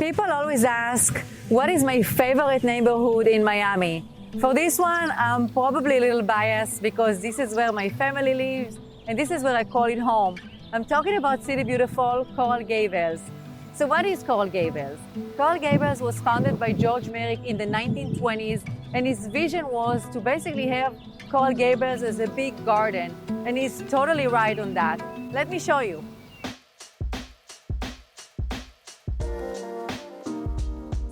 People always ask, what is my favorite neighborhood in Miami? For this one, I'm probably a little biased because this is where my family lives and this is where I call it home. I'm talking about city beautiful Coral Gables. So what is Coral Gables? Coral Gables was founded by George Merrick in the 1920s, and his vision was to basically have Coral Gables as a big garden, and he's totally right on that. Let me show you.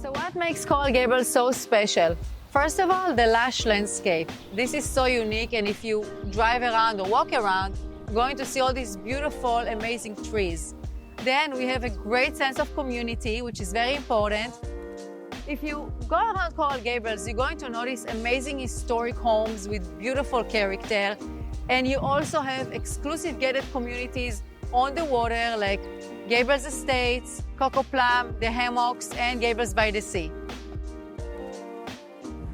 So what makes Coral Gables so special? First of all, the lush landscape. This is so unique, and if you drive around or walk around, you're going to see all these beautiful, amazing trees. Then we have a great sense of community, which is very important. If you go around Coral Gables, you're going to notice amazing historic homes with beautiful character. And you also have exclusive gated communities on the water, like Gables Estates, Coco Plum, the Hammocks, and Gables by the Sea.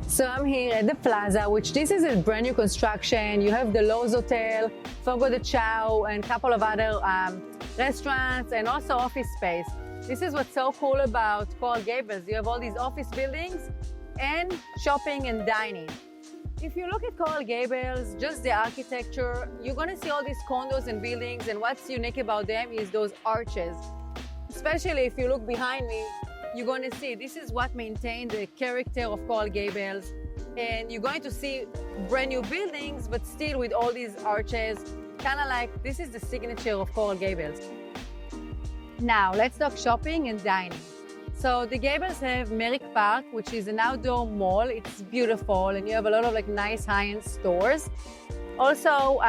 So I'm here at the plaza, which this is a brand new construction. You have the Lowe's Hotel, Fogo de Chao, and a couple of other restaurants and also office space. This is what's so cool about Coral Gables. You have all these office buildings and shopping and dining. If you look at Coral Gables, just the architecture, you're going to see all these condos and buildings, and what's unique about them is those arches. Especially if you look behind me, you're going to see this is what maintained the character of Coral Gables. And you're going to see brand new buildings, but still with all these arches, kind of like this is the signature of Coral Gables. Now, let's talk shopping and dining. So the Gables have Merrick Park, which is an outdoor mall. It's beautiful, and you have a lot of nice high-end stores. Also,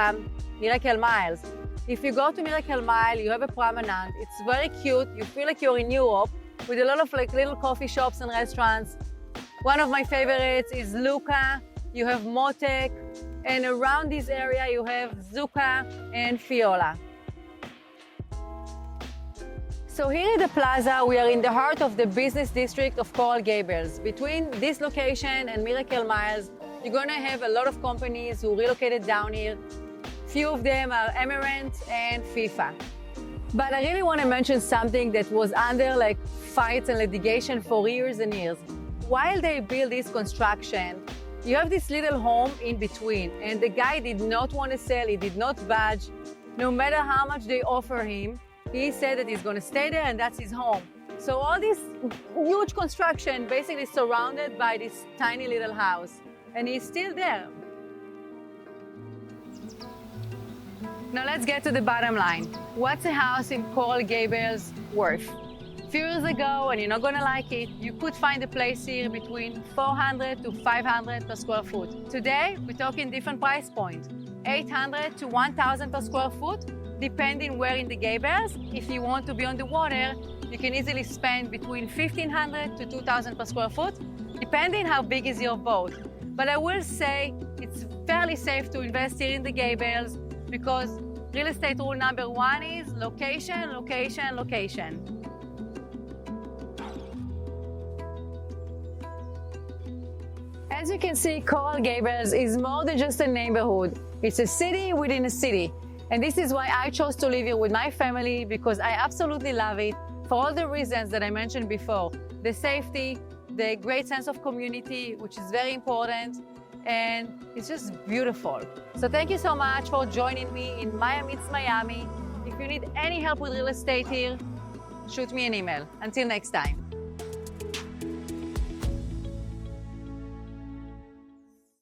Miracle Miles. If you go to Miracle Mile, you have a promenade. It's very cute. You feel like you're in Europe with a lot of little coffee shops and restaurants. One of my favorites is Luca. You have Motek, and around this area you have Zucca and Fiola. So here at the plaza, we are in the heart of the business district of Coral Gables. Between this location and Miracle Miles, you're going to have a lot of companies who relocated down here. Few of them are Emirates and FIFA. But I really want to mention something that was under fights and litigation for years and years. While they built this construction, you have this little home in between, and the guy did not want to sell, he did not budge. No matter how much they offer him, he said that he's going to stay there and that's his home. So all this huge construction basically surrounded by this tiny little house, and he's still there. Now let's get to the bottom line. What's a house in Coral Gables worth? A few years ago, and you're not gonna like it, you could find a place here between 400 to 500 per square foot. Today, we're talking different price point, 800 to 1,000 per square foot, depending where in the Gables. If you want to be on the water, you can easily spend between 1,500 to 2,000 per square foot, depending how big is your boat. But I will say it's fairly safe to invest here in the Gables because real estate rule number one is location, location, location. As you can see, Coral Gables is more than just a neighborhood. It's a city within a city. And this is why I chose to live here with my family, because I absolutely love it for all the reasons that I mentioned before. The safety, the great sense of community, which is very important, and it's just beautiful. So thank you so much for joining me in Miami Meets Miami. If you need any help with real estate here, shoot me an email. Until next time.